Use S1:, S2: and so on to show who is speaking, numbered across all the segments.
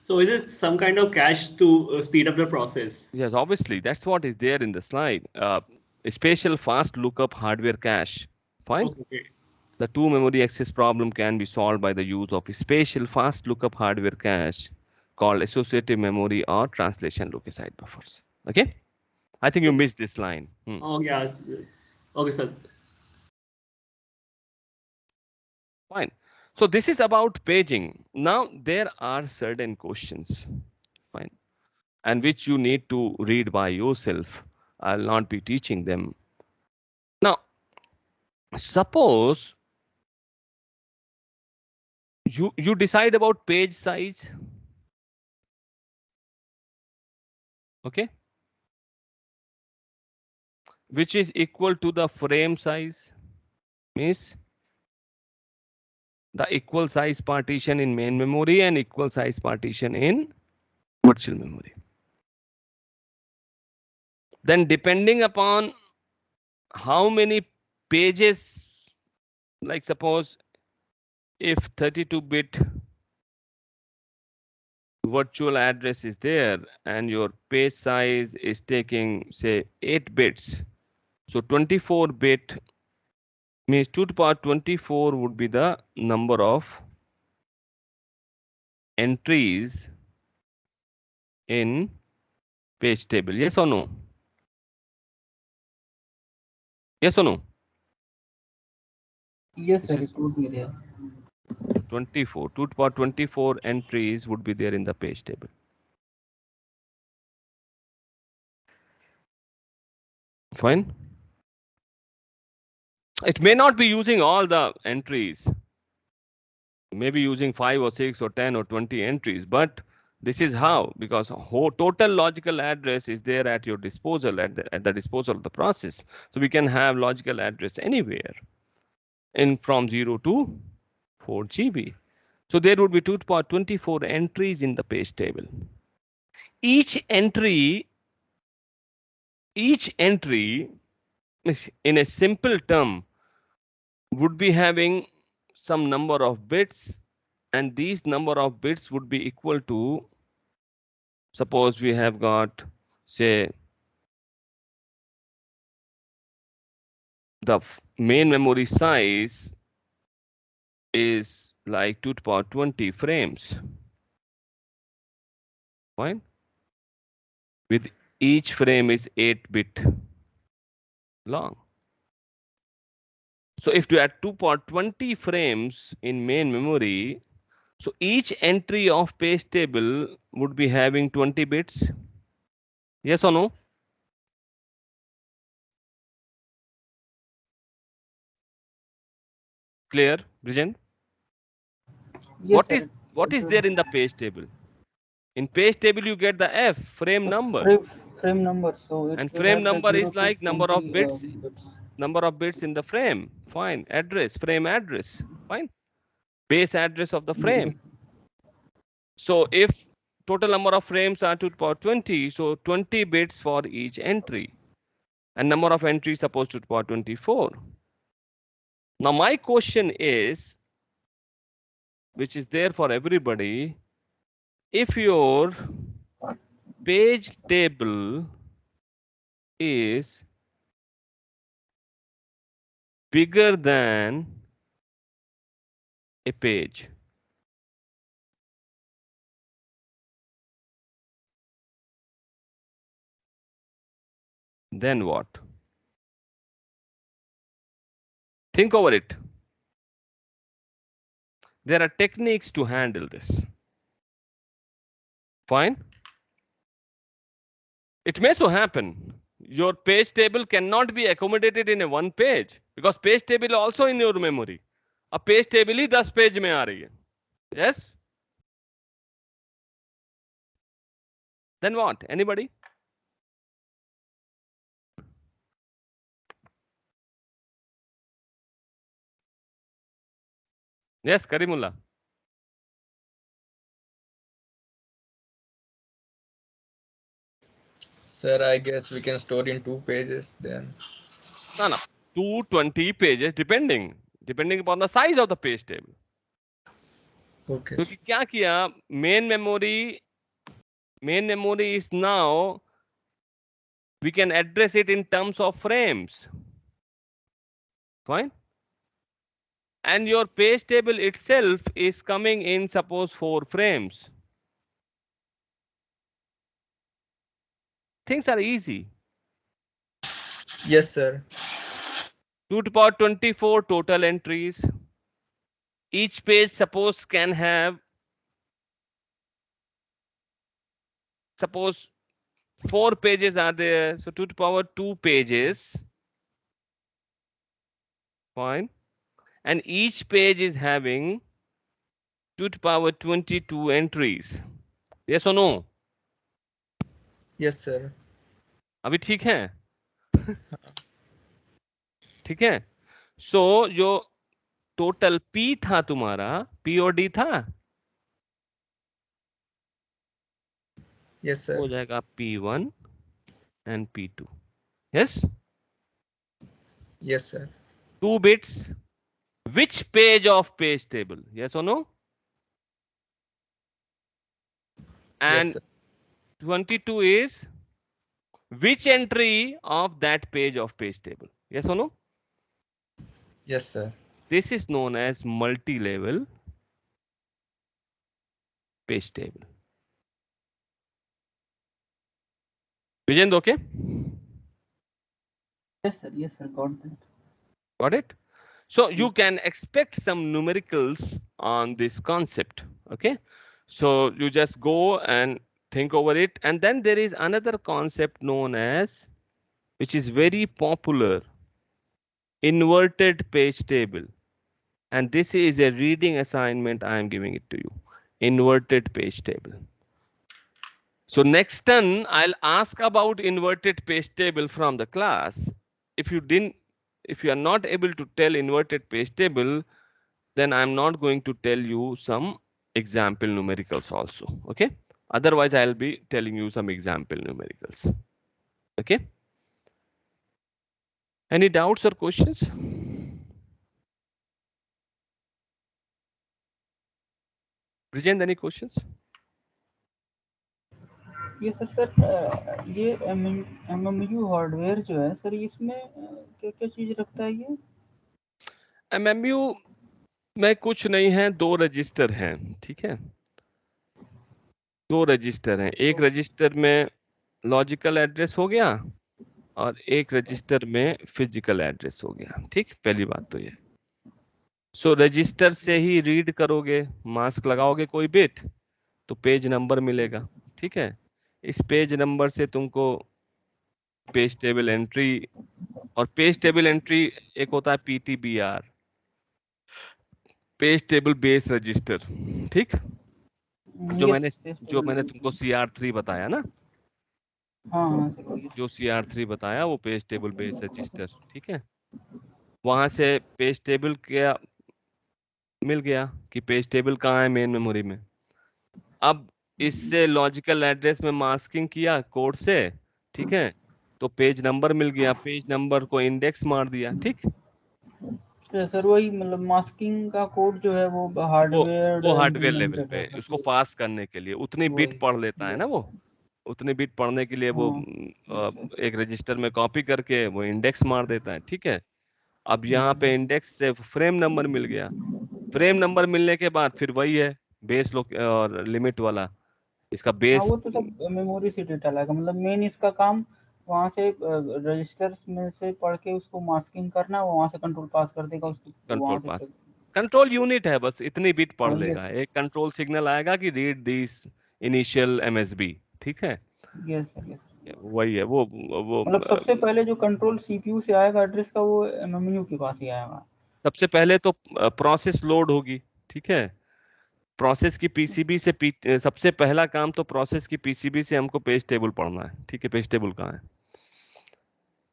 S1: So is it some kind of cache to speed up the process?
S2: Yes, obviously, that's what is there in the slide. A spatial fast lookup hardware cache. Fine.
S1: Okay, okay.
S2: The two memory access problem can be solved by the use of a spatial fast lookup hardware cache called associative memory or translation loci-site buffers. Okay. I think you
S1: So,
S2: missed this line.
S1: oh yeah. Okay, sir.
S2: Fine. So this is about paging. Now there are certain questions. Fine. And which you need to read by yourself. I'll not be teaching them. Now, suppose you decide about page size. Okay. Which is equal to the frame size. Means the equal size partition in main memory and equal size partition in virtual memory. Then depending upon how many pages, like suppose if 32-bit virtual address is there and your page size is taking say 8 bits, so 24-bit means 2 to the power 24 would be the number of entries in page table. Yes or no? Yes or no?
S3: Yes,
S2: This
S3: sir,
S2: is
S3: it would be there.
S2: 24. 2 to the power 24 entries would be there in the page table. Fine. It may not be using all the entries. Maybe using 5 or 6 or 10 or 20 entries, but this is how, because total logical address is there at your disposal, at the disposal of the process. So we can have logical address anywhere in from 0 to 4 GB. So there would be 2 to the power 24 entries in the page table. Each entry in a simple term would be having some number of bits, and these number of bits would be equal to, suppose we have got say the main memory size is like 2 to the power 20 frames. Fine. With each frame is 8-bit long. So if you add 2 to the power 20 frames in main memory, so each entry of page table would be having 20 bits. Yes or no? Clear, Bridgen?
S3: Yes, sir.
S2: What is there in the page table? In page table you get the F, frame number.
S3: Frame number, so it
S2: And
S3: will
S2: frame
S3: have the
S2: number
S3: 0
S2: is
S3: to
S2: like number of
S3: 20
S2: bits
S3: bits.
S2: in the frame. Fine. Address, frame address. Fine. Base address of the frame. So if total number of frames are 2 to the power 20, so 20 bits for each entry. And number of entries supposed to the power 24. Now my question is, which is there for everybody, if your page table is bigger than a page, then what? Think over it. There are techniques to handle this. Fine. It may so happen your page table cannot be accommodated in a one page, because page table also in your memory. A page table he 10 page में आ रही है. Yes? Then what? Anybody? Yes, Karimullah.
S4: Sir, I guess we can store in 2 pages then.
S2: No. 220 pages depending upon the size of the page table.
S4: Okay.
S2: क्योंकि क्या किया, main memory is now we can address it in terms of frames. Fine. And your page table itself is coming in, suppose 4 frames. Things are easy.
S4: Yes, sir.
S2: 2 to the power 24 total entries. Each page suppose can have, suppose 4 pages are there, so 2 to the power 2 pages. Fine. And each page is having 2 to the power 22 entries. Yes or no?
S4: Yes, sir.
S2: अभी ठीक है? ठीक है? So जो total P था तुम्हारा, P और D था,
S4: Yes, sir.
S2: हो जाएगा P1 and P2. Yes?
S4: Yes, sir.
S2: 2 bits. Which page of page table? Yes or no? And
S4: Yes, sir.
S2: 22 is which entry of that page of page table? Yes or no?
S4: Yes, sir.
S2: This is known as multi-level page table. Vijay, okay?
S3: Yes, sir. Yes, sir. Got that.
S2: Got it? So you
S3: Yes.
S2: can expect some numericals on this concept. Okay. So you just go and think over it. And then there is another concept known as, which is very popular, inverted page table. And this is a reading assignment I am giving it to you. Inverted page table. So next turn, I'll ask about inverted page table from the class. If you are not able to tell inverted page table, then I'm not going to tell you some example numericals also. Okay. Otherwise, I'll be telling you some example numericals. Okay. Any doubts or questions? Brijend, any questions?
S3: ये sir ये MMU hardware जो है sir, इसमें क्या क्या चीज रखता है ये?
S2: MMU में कुछ नहीं है, 2 रजिस्टर हैं, ठीक है। 2 रजिस्टर हैं, एक रजिस्टर में लॉजिकल एड्रेस हो गया और एक रजिस्टर में फिजिकल एड्रेस हो गया, ठीक। पहली बात तो ये। सो रजिस्टर से ही रीड करोगे, मास्क लगाओगे कोई बिट तो पेज नंबर मिलेगा, ठीक है। इस पेज नंबर से तुमको पेज टेबल एंट्री, और पेज टेबल एंट्री एक होता है PTBR, page table base register, ठीक। जो मैंने तुमको CR3 बताया ना,
S3: हाँ सर,
S2: जो CR3 बताया वो पेज टेबल बेस रजिस्टर, ठीक है। वहां से पेज टेबल क्या मिल गया कि पेज टेबल कहाँ है मेन मेमोरी में। अब इससे लॉजिकल एड्रेस में मास्किंग किया कोड से, ठीक है, तो पेज नंबर मिल गया, पेज नंबर को इंडेक्स मार दिया, ठीक।
S3: सर वही मतलब मास्किंग का कोड जो है वो हार्डवेयर
S2: वो हार्डवेयर लेवल पे उसको फास्ट करने के लिए उतनी बिट पढ़ लेता है ना, वो उतनी बिट पढ़ने के लिए वो एक रजिस्टर में कॉपी करके वो इंडेक्स मार देता है, ठीक है। अब यहाँ पे इंडेक्स से फ्रेम नंबर मिल गया, फ्रेम नंबर मिलने के बाद फिर वही है बेस और लिमिट वाला, इसका बेस।
S3: वो तो सब मेमोरी से डेटा लाएगा, मतलब मेन इसका काम वहां से रजिस्टर्स में से पढ़ के उसको मास्किंग करना, वहां से कंट्रोल पास कर देगा उसको,
S2: कंट्रोल पास, कंट्रोल यूनिट है, बस इतनी बिट पढ़
S3: हाँ,
S2: लेगा, एक कंट्रोल सिग्नल आएगा कि रीड दिस इनिशियल MSB, ठीक है।
S3: Yes sir, yes.
S2: वही है वो
S3: मतलब सबसे पहले जो कंट्रोल CPU से आएगा एड्रेस का, वो MMU के पास ही आएगा।
S2: सबसे पहले तो प्रोसेस लोड होगी, ठीक है। प्रोसेस की PCB से सबसे पहला काम तो प्रोसेस की PCB से हमको पेज टेबल पढ़ना है, ठीक है। पेज टेबल कहाँ है,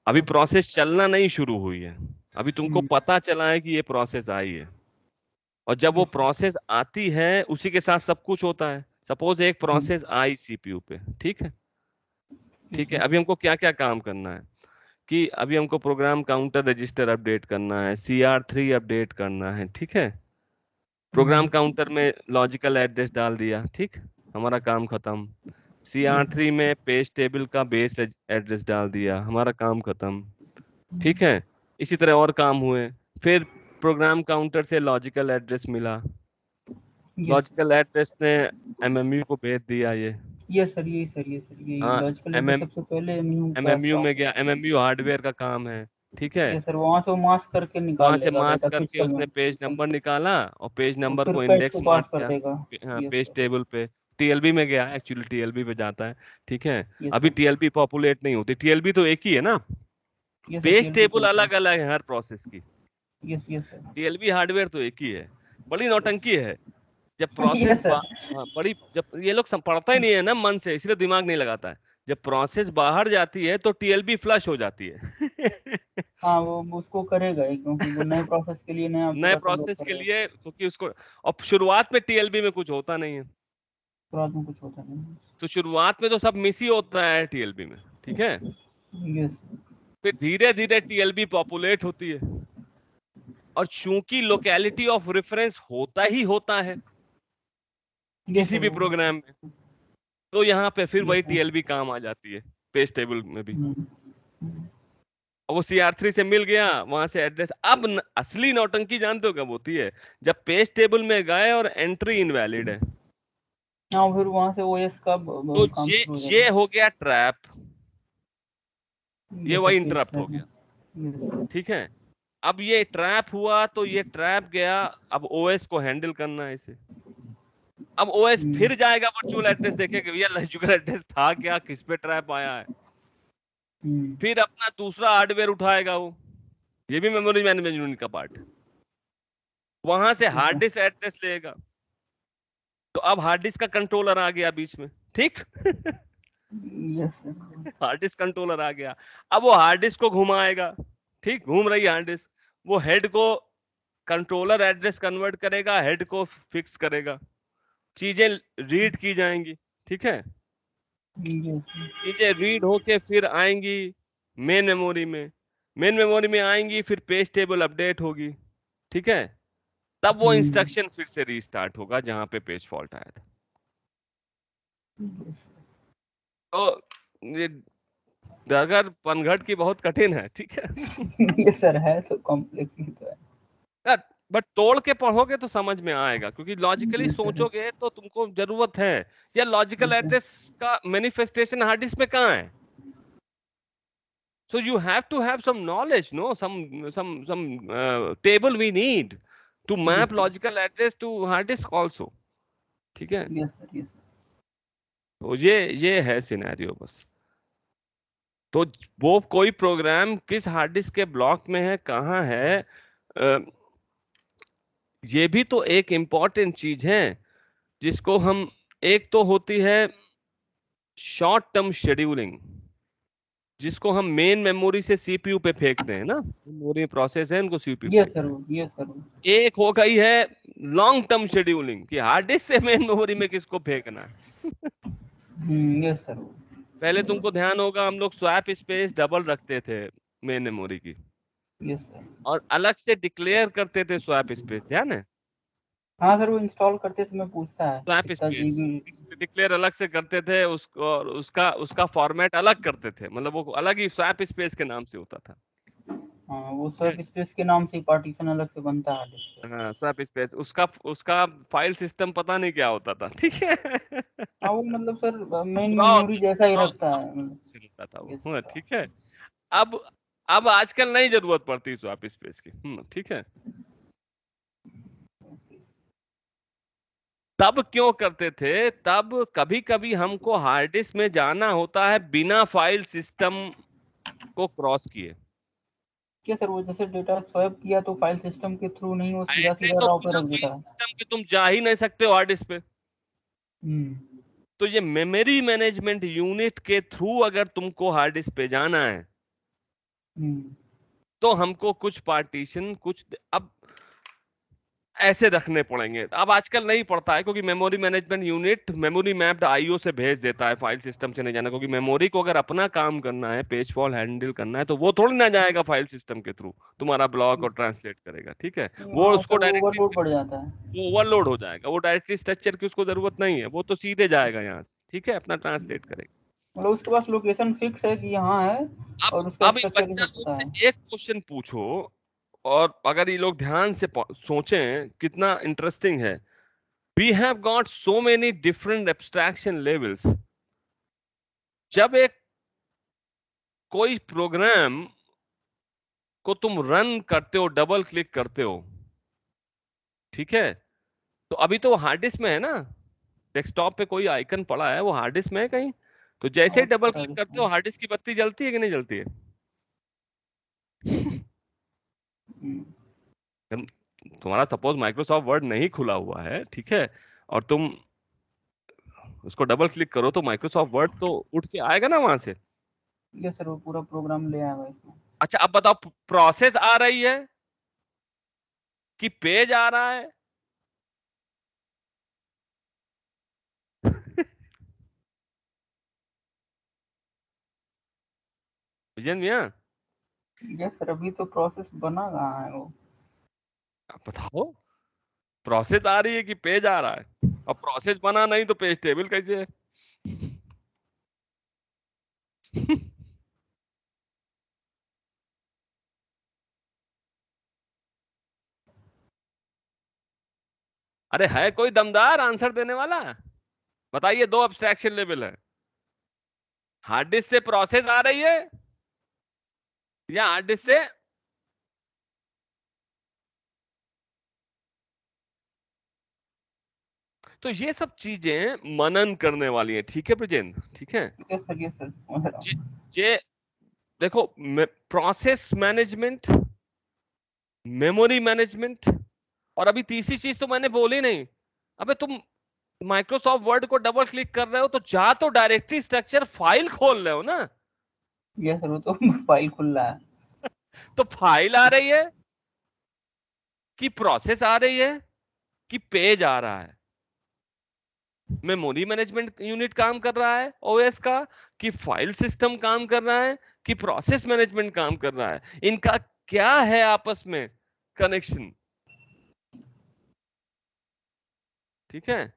S2: अभी प्रोसेस चलना नहीं शुरू हुई है, अभी तुमको पता चला है कि ये प्रोसेस आई है, और जब वो प्रोसेस आती है उसी के साथ सब कुछ होता है। सपोज एक प्रोसेस आई CPU पे, ठीक है, ठीक है। अभी हमको क्या क्या काम करना है कि अभी हमको प्रोग्राम काउंटर रजिस्टर अपडेट करना है, CR3 अपडेट करना है, ठीक है। प्रोग्राम काउंटर में लॉजिकल एड्रेस डाल दिया, ठीक, हमारा काम खत्म। CR3 में पेज टेबल का बेस एड्रेस डाल दिया, हमारा काम खत्म, ठीक है। इसी तरह और काम हुए, फिर प्रोग्राम काउंटर से लॉजिकल एड्रेस मिला, लॉजिकल एड्रेस ने MMU को भेज दिया।
S3: ये सर ये
S2: हाँ,
S3: लॉजिकल एड्रेस सबसे पहले
S2: MMU में गया, MMU हार्डवेयर का काम है, ठीक है।
S3: ये सर वहां से वो मास्क करके निकाल
S2: वहां से
S3: लेगा
S2: मास्क
S3: डेटा
S2: करके
S3: सिस्टम
S2: उसने
S3: में,
S2: पेज नंबर निकाला और पेज नंबर
S3: फिर
S2: को
S3: पेज
S2: इंडेक्स
S3: को
S2: मार्क
S3: पास कर
S2: किया,
S3: देगा।
S2: हाँ,
S3: ये
S2: पेज
S3: सर,
S2: टेबल पे TLB में गया, एक्चुअली TLB पे जाता है, ठीक है।
S3: ये
S2: अभी
S3: सर,
S2: TLB पॉपुलेट नहीं होती, TLB तो एक ही है ना,
S3: ये सर
S2: पेज
S3: TLB
S2: टेबल
S3: तो
S2: अलग अलग है हर प्रोसेस की,
S3: ये सर
S2: TLB हार्डवेयर तो एक ही है। बड़ी नौटंकी है जब
S3: ये
S2: प्रोसेस
S3: सर
S2: हाँ, बड़ी, जब ये लोग पढ़ता ही नहीं है ना मन से, इसलिए दिमाग नहीं लगाता है। जब प्रोसेस बाहर जाती है तो TLB फ्लश हो जाती है
S3: हाँ वो उसको करेगा ही, क्योंकि वो नए प्रोसेस के लिए नया
S2: नए
S3: पूरा सब लोड
S2: प्रोसेस के
S3: करेगा।
S2: लिए, क्योंकि उसको और शुरुआत में TLB में कुछ होता नहीं है,
S3: शुरुआत में कुछ होता नहीं।
S2: तो शुरुआत में तो सब मिस ही होता है TLB में, ठीक है।
S3: यस
S2: फिर धीरे धीरे TLB पॉपुलेट होती है, और चूंकि लोकेलिटी ऑफ रेफरेंस होता ही होता है किसी भी प्रोग्राम में, तो यहाँ पे फिर वही TLB काम आ जाती है पेज टेबल में भी। और वो CR3 से मिल गया, वहां से एड्रेस। अब असली नौटंकी जानते हो कब होती है? जब पेज टेबल में गए और एंट्री इनवैलिड है,
S3: हाँ फिर वहां से OS का
S2: तो
S3: काम
S2: ये
S3: शुरू हो
S2: ये
S3: जाता
S2: हो गया ट्रैप,
S3: है।
S2: ये
S3: सर
S2: वही
S3: पेज
S2: इंटरप्ट हो
S3: ट्रैप
S2: गया,
S3: में। यस
S2: ठीक है। अब ये ट्रैप हुआ तो ये ट्रैप गया, अब OS को हैंडल करना है इसे। अब OS फिर जाएगा वर्चुअल एड्रेस देखेगा, ये वर्चुअल एड्रेस था क्या, किस पे ट्रैप आया है, फिर अपना दूसरा हार्डवेयर उठाएगा वो, ये भी मेमोरी मैनेजमेंट यूनिट का पार्ट है। वहां से हार्ड डिस्क एड्रेस लेगा, तो अब हार्ड डिस्क का कंट्रोलर आ गया बीच में, ठीक
S3: yes sir
S2: hard disk controller आ गया। अब वो हार्ड डिस्क को घुमाएगा, ठीक, घूम रही हार्ड डिस्क, वो हेड को कंट्रोलर एड्रेस कन्वर्ट करेगा, हेड को फिक्स करेगा, चीजें रीड की जाएंगी, ठीक है। चीजें रीड होके फिर आएंगी मेन मेमोरी में, मेन मेमोरी में आएंगी, फिर पेज टेबल अपडेट होगी, ठीक है। तब वो इंस्ट्रक्शन फिर से रीस्टार्ट होगा जहां पे पेज फॉल्ट आया था। तो ये अगर पनघट की बहुत कठिन है, ठीक है।
S3: ये सर है तो कॉम्प्लेक्स ही तो है।
S2: बट तोड़ के पढ़ोगे तो समझ में आएगा, क्योंकि लॉजिकली सोचोगे तो तुमको जरूरत है। या लॉजिकल एड्रेस का मैनिफेस्टेशन हार्ड डिस्क में कहाँ है? So you have to have some knowledge, no? Some table we need to map logical address to hard disk also, ठीक है।
S3: यस सर यस
S2: तो ये है सिनेरियो बस। तो वो कोई प्रोग्राम किस हार्ड डिस्क के ब्लॉक में है, कहाँ है, ये भी तो एक इम्पॉर्टेंट चीज है जिसको हम, एक तो होती है शॉर्ट टर्म शेड्यूलिंग, जिसको हम मेन मेमोरी से CPU पे फेंकते हैं ना, मेमोरी प्रोसेस है उनको CPU पे।
S3: यस सर
S2: एक हो गई है लॉन्ग टर्म शेड्यूलिंग कि हार्ड डिस्क से मेन मेमोरी में किसको फेंकना है।
S3: यस सर
S2: पहले तुमको ध्यान होगा हम लोग स्वैप स्पेस डबल रखते थे मेन मेमोरी की,
S3: यस सर
S2: और अलग से डिक्लेयर करते थे स्वैप स्पेस, ध्यान है?
S3: हाँ सर वो इंस्टॉल करते समय पूछता है
S2: स्वैप
S3: कितना जीबी।
S2: स्पेस डिक्लेयर अलग से करते थे, उसको और उसका फॉर्मेट अलग करते थे, मतलब वो अलग ही स्वैप स्पेस के नाम से होता था।
S3: हाँ वो सब स्पेस के नाम से पार्टीशन अलग से बनता है डिस्क पे।
S2: हाँ, स्वैप स्पेस, उसका फाइल सिस्टम पता नहीं क्या होता था, ठीक है।
S3: हाँ वो मतलब सर मेन
S2: रॉ
S3: मेमोरी जैसा ही रखता है
S2: से रहता था वो,
S3: Yes,
S2: हाँ,
S3: sir.
S2: ठीक है। अब अब आजकल नहीं जरूरत पड़ती स्वैप स्पेस की, ठीक है। तब क्यों करते थे? तब कभी कभी हमको हार्ड डिस्क में जाना होता है बिना फाइल सिस्टम को क्रॉस किए।
S3: क्या सर वो जैसे डेटा स्वैप किया तो फाइल सिस्टम के थ्रू नहीं, वो सीधा
S2: ऐसे
S3: सीधा
S2: तो
S3: रॉ पे
S2: बिना
S3: रख देता
S2: फाइल
S3: है।
S2: सिस्टम के तुम जा ही नहीं सकते हो हार्ड डिस्क पे। तो ये मेमोरी मैनेजमेंट यूनिट के थ्रू अगर तुमको हार्ड डिस्क पे जाना है तो हमको कुछ पार्टीशन अब ऐसे रखने पड़ेंगे। अब आजकल नहीं पड़ता है क्योंकि memory management unit memory mapped IO से भेज देता है, फाइल सिस्टम से नहीं जाना, क्योंकि मेमोरी को अगर अपना काम करना है, पेज फॉल्ट हैंडल करना है, तो वो थोड़ी ना जाएगा फाइल सिस्टम के थ्रू तुम्हारा ब्लॉक और ट्रांसलेट करेगा। ठीक है, वो
S3: हाँ
S2: उसको
S3: सर,
S2: डायरेक्टली
S3: ओवरलोड बढ़ जाता है।
S2: वो ओवरलोड हो जाएगा, वो डायरेक्टरी स्ट्रक्चर की उसको जरूरत नहीं है, वो तो सीधे जाएगा यहाँ से। ठीक है, अपना ट्रांसलेट करेगा।
S3: मतलब उसके पास लोकेशन फिक्स है कि यहाँ है और उसका
S2: अब
S3: स्ट्रक्चर भी
S2: बच्चा
S3: सब
S2: लोग
S3: पता
S2: से
S3: है।
S2: एक क्वेश्चन पूछो, और अगर ये लोग ध्यान से सोचें कितना इंटरेस्टिंग है। We have got so many different abstraction levels. जब एक कोई प्रोग्राम को तुम रन करते हो, डबल क्लिक करते हो, ठीक है, तो अभी तो हार्ड डिस्क में है ना, डेस्कटॉप पे कोई आइकन पड़ा है, वो हार्ड डिस्क में है कहीं, तो जैसे ही
S3: और
S2: डबल
S3: पता
S2: क्लिक
S3: है
S2: करते हो हार्ड डिस्क की बत्ती जलती है कि नहीं जलती है? तुम्हारा सपोज माइक्रोसॉफ्ट वर्ड नहीं खुला हुआ है, ठीक है, और तुम उसको डबल क्लिक करो तो माइक्रोसॉफ्ट वर्ड तो उठ के आएगा ना वहां से।
S3: ये सर वो पूरा प्रोग्राम ले आएगा इसमें।
S2: अच्छा, अब बताओ, प्रोसेस आ रही है कि पेज आ रहा है? विजन भैया
S3: यस सर, अभी तो प्रोसेस बना कहाँ है वो।
S2: आप बताओ, प्रोसेस आ रही है कि पेज आ रहा है? अब प्रोसेस बना नहीं तो पेज टेबल कैसे है? अरे है कोई दमदार आंसर देने वाला? बताइए, दो एब्स्ट्रैक्शन लेवल है, हार्ड डिस्क से प्रोसेस आ रही है या हार्ड डिस्क से? तो ये सब चीजें मनन करने वाली है। ठीक है ब्रजेंद्र, ठीक है।
S3: यस सर समझ रहा
S2: ये
S3: हूँ।
S2: ये देखो, प्रोसेस मैनेजमेंट, मेमोरी मैनेजमेंट, और अभी तीसरी चीज तो मैंने बोली नहीं। अबे तुम माइक्रोसॉफ्ट वर्ड को डबल क्लिक कर रहे हो तो जा तो डायरेक्टरी स्ट्रक्चर फाइल खोल रहे हो ना,
S3: यस सर, वो तो फाइल खुल रहा है।
S2: तो फाइल आ रही है कि प्रोसेस आ रही है कि पेज आ रहा है? मेमोरी मैनेजमेंट यूनिट काम कर रहा है ओएस का, कि फाइल सिस्टम काम कर रहा है, कि प्रोसेस मैनेजमेंट काम कर रहा है? इनका क्या है आपस में कनेक्शन? ठीक है,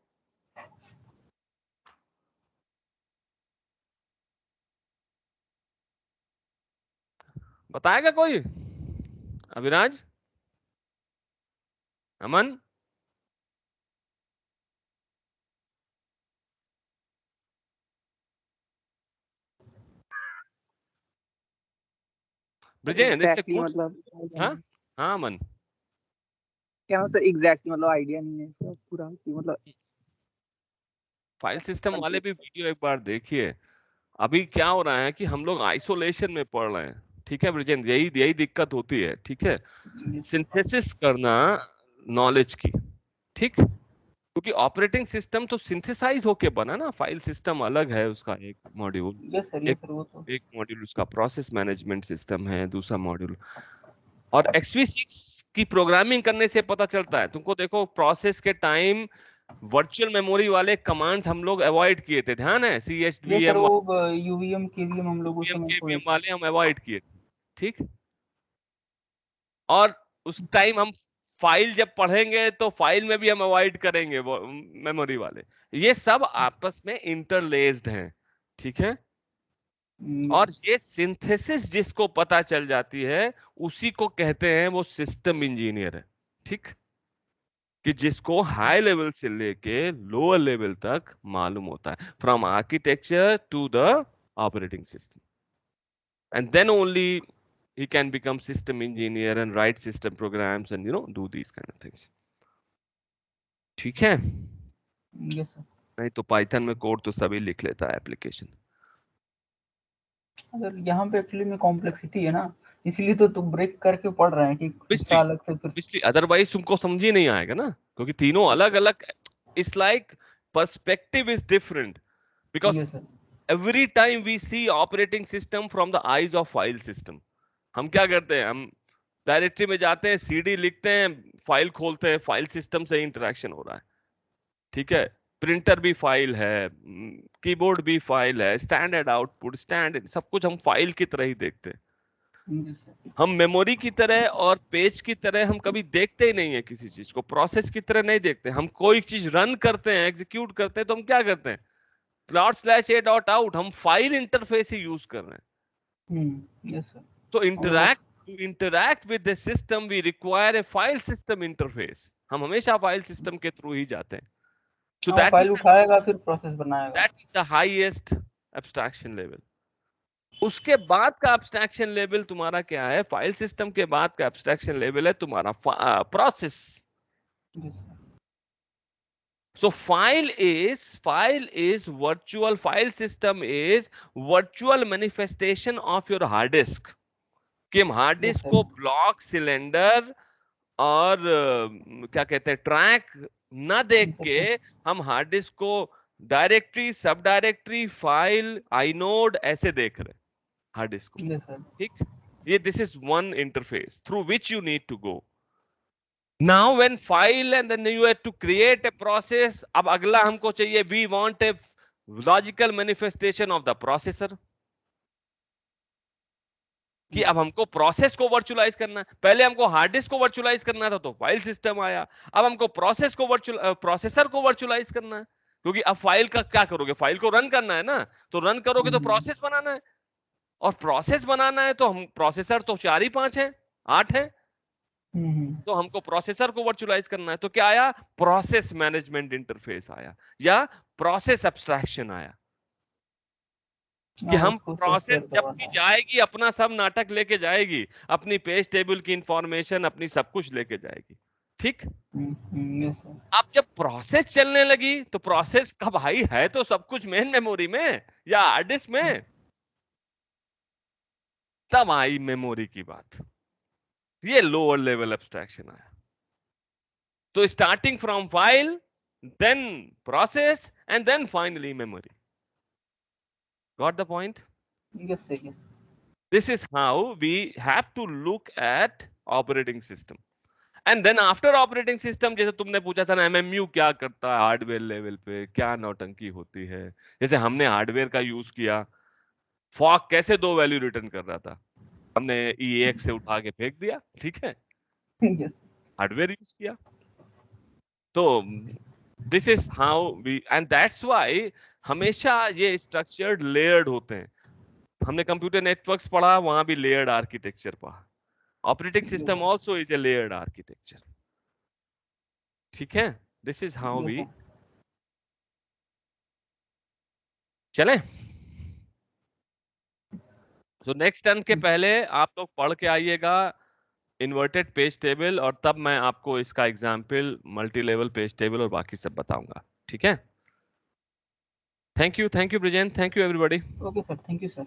S2: बताएगा कोई? अविराज, अमन, ब्रिजेंद्र, इससे
S5: एग्जैक्टली
S2: कुछ।
S5: मतलब
S2: हाँ हाँ अमन,
S5: क्या सर, एग्जैक्टली मतलब आइडिया नहीं है इसका पूरा कि मतलब
S2: फाइल सिस्टम वाले भी वीडियो एक बार देखिए। अभी क्या हो रहा है कि हम लोग आइसोलेशन में पढ़ रहे हैं। ठीक है ब्रिजेंद्र, यही यही दिक्कत होती है। ठीक है, सिंथेसिस करना नॉलेज की, ठीक, क्योंकि ऑपरेटिंग सिस्टम तो सिंथेसाइज होके बना ना, फाइल सिस्टम अलग है उसका एक मॉड्यूल,
S3: यस सर वो तो।
S2: एक मॉड्यूल उसका प्रोसेस मैनेजमेंट सिस्टम है, दूसरा मॉड्यूल। और XV6 की प्रोग्रामिंग करने से पता चलता है तुमको। देखो, प्रोसेस के टाइम वर्चुअल मेमोरी वाले कमांड्स हम लोग अवॉइड किए थे, ध्यान है?
S3: ये सर
S2: CHVM
S3: वो यूवीएम केवीएम हम लोग उस समय थोड़े।
S2: KVM वाले हम अवॉइड किए थे, ठीक। और उस टाइम हम फाइल जब पढ़ेंगे तो फाइल में भी हम अवॉइड करेंगे वो मेमोरी वाले। ये सब आपस में इंटरलेस्ड हैं, ठीक है। और ये सिंथेसिस जिसको पता चल जाती है उसी को कहते हैं वो सिस्टम इंजीनियर है, ठीक, कि जिसको हाई लेवल से लेके लोअर लेवल तक मालूम होता है, from architecture to the operating system, and then only he can become system engineer and write system programs and do these kind of things. ठीक है,
S3: यस सर।
S2: नहीं तो पाइथन में कोड तो सभी लिख लेता है एप्लीकेशन।
S3: अगर यहाँ पे एक्चुअली में कॉम्प्लेक्सिटी है ना, इसलिए तो ब्रेक करके पढ़ रहे हैं कि इसका अलग से फिर।
S2: इसलिए अदरवाइज तुमको समझ ही नहीं आएगा ना, क्योंकि तीनों अलग अलग। It's like perspective is different, because
S3: yes sir.
S2: every time we see operating system from the eyes of file system, हम क्या करते हैं, हम डायरेक्टरी में जाते हैं, सीडी लिखते हैं, फाइल खोलते हैं, फाइल सिस्टम से इंटरेक्शन हो रहा है, ठीक है। प्रिंटर भी फाइल है, कीबोर्ड भी फाइल है, स्टैंडर्ड आउटपुट, स्टैंडर्ड सब कुछ हम फाइल की तरह ही देखते हैं।
S3: Yes, sir.
S2: हम मेमोरी की तरह और पेज की तरह हम कभी देखते ही नहीं है किसी चीज को, प्रोसेस की तरह नहीं देखते। हम कोई चीज रन करते हैं, एग्जीक्यूट करते हैं, तो हम क्या करते हैं, /a.out, हम फाइल इंटरफेस ही यूज कर रहे हैं।
S3: Yes, sir.
S2: तो to interact with the system we require a file system interface. हम हमेशा फाइल सिस्टम के थ्रू ही जाते हैं। So
S3: हाँ, फाइल उठाएगा फिर प्रोसेस बनाएगा।
S2: that's the highest abstraction level. उसके बाद का abstraction level तुम्हारा क्या है? फाइल सिस्टम के बाद का abstraction level है तुम्हारा process.
S3: Yes, sir.
S2: So file system is virtual manifestation of your hard disk. कि हम हार्ड
S3: Yes,
S2: डिस्क
S3: sir.
S2: को ब्लॉक, सिलेंडर और क्या कहते हैं ट्रैक ना देख
S3: Yes,
S2: के
S3: sir.
S2: हम हार्ड डिस्क को directory, sub directory, file, inode ऐसे देख रहे हैं हार्ड डिस्क को,
S3: Yes, sir.
S2: ठीक। ये this is one interface through which you need to go. Now when file and then you have to create a process, अब अगला हमको चाहिए, we want a logical manifestation of the processor, कि अब हमको process को वर्चुअलाइज करना है। पहले हमको हार्ड डिस्क को वर्चुअलाइज करना था तो फाइल सिस्टम आया, अब हमको प्रोसेसर को वर्चुअलाइज करना है, क्योंकि अब फाइल का क्या करोगे, फाइल को रन करना है ना, तो रन करोगे तो प्रोसेस बनाना है, और प्रोसेस बनाना है तो हम प्रोसेसर तो 4 ही 5 है, 8 है, तो हमको प्रोसेसर को वर्चुअलाइज करना है। तो क्या आया, प्रोसेस मैनेजमेंट इंटरफेस आया, या प्रोसेस एब्स्ट्रैक्शन आया, कि हम प्रोसेस जब भी जाएगी अपना सब नाटक लेके जाएगी, अपनी पेज टेबल की इंफॉर्मेशन, अपनी सब कुछ लेके जाएगी, ठीक।
S3: Yes, sir.
S2: अब जब प्रोसेस चलने लगी तो प्रोसेस का भाई है तो सब कुछ मेन मेमोरी में या हार्ड डिस्क में, तब आई मेमोरी की बात, ये लोअर लेवल एब्स्ट्रैक्शन आया। तो starting from file, then process and then finally memory. Got the point?
S3: Yes, sir. Yes.
S2: This is how we have to look at operating system. And then after operating system, जैसे तुमने पूछा था ना MMU क्या करता है hardware level पे, क्या नौटंकी होती है, जैसे हमने हार्डवेयर का यूज किया, फॉक कैसे 2 वैल्यू रिटर्न कर रहा था, हमने EAX से उठा के फेंक दिया, ठीक है,
S3: Yes.
S2: हार्डवेयर यूज किया। तो this is how we, and that's why हमेशा ये स्ट्रक्चर्ड लेयर्ड होते हैं। हमने कंप्यूटर नेटवर्क्स पढ़ा, वहां भी लेयर्ड आर्किटेक्चर पढ़ा। Operating system also is a layered architecture, ठीक है। This is how
S3: Yes,
S2: we
S3: sir.
S2: चलें। तो नेक्स्ट टर्न के पहले आप लोग पढ़ के आइएगा इन्वर्टेड पेज टेबल, और तब मैं आपको इसका example multi level page table और बाकी सब बताऊंगा, ठीक है। Thank you Brijen, thank you everybody.
S3: Okay, sir. Thank you, sir.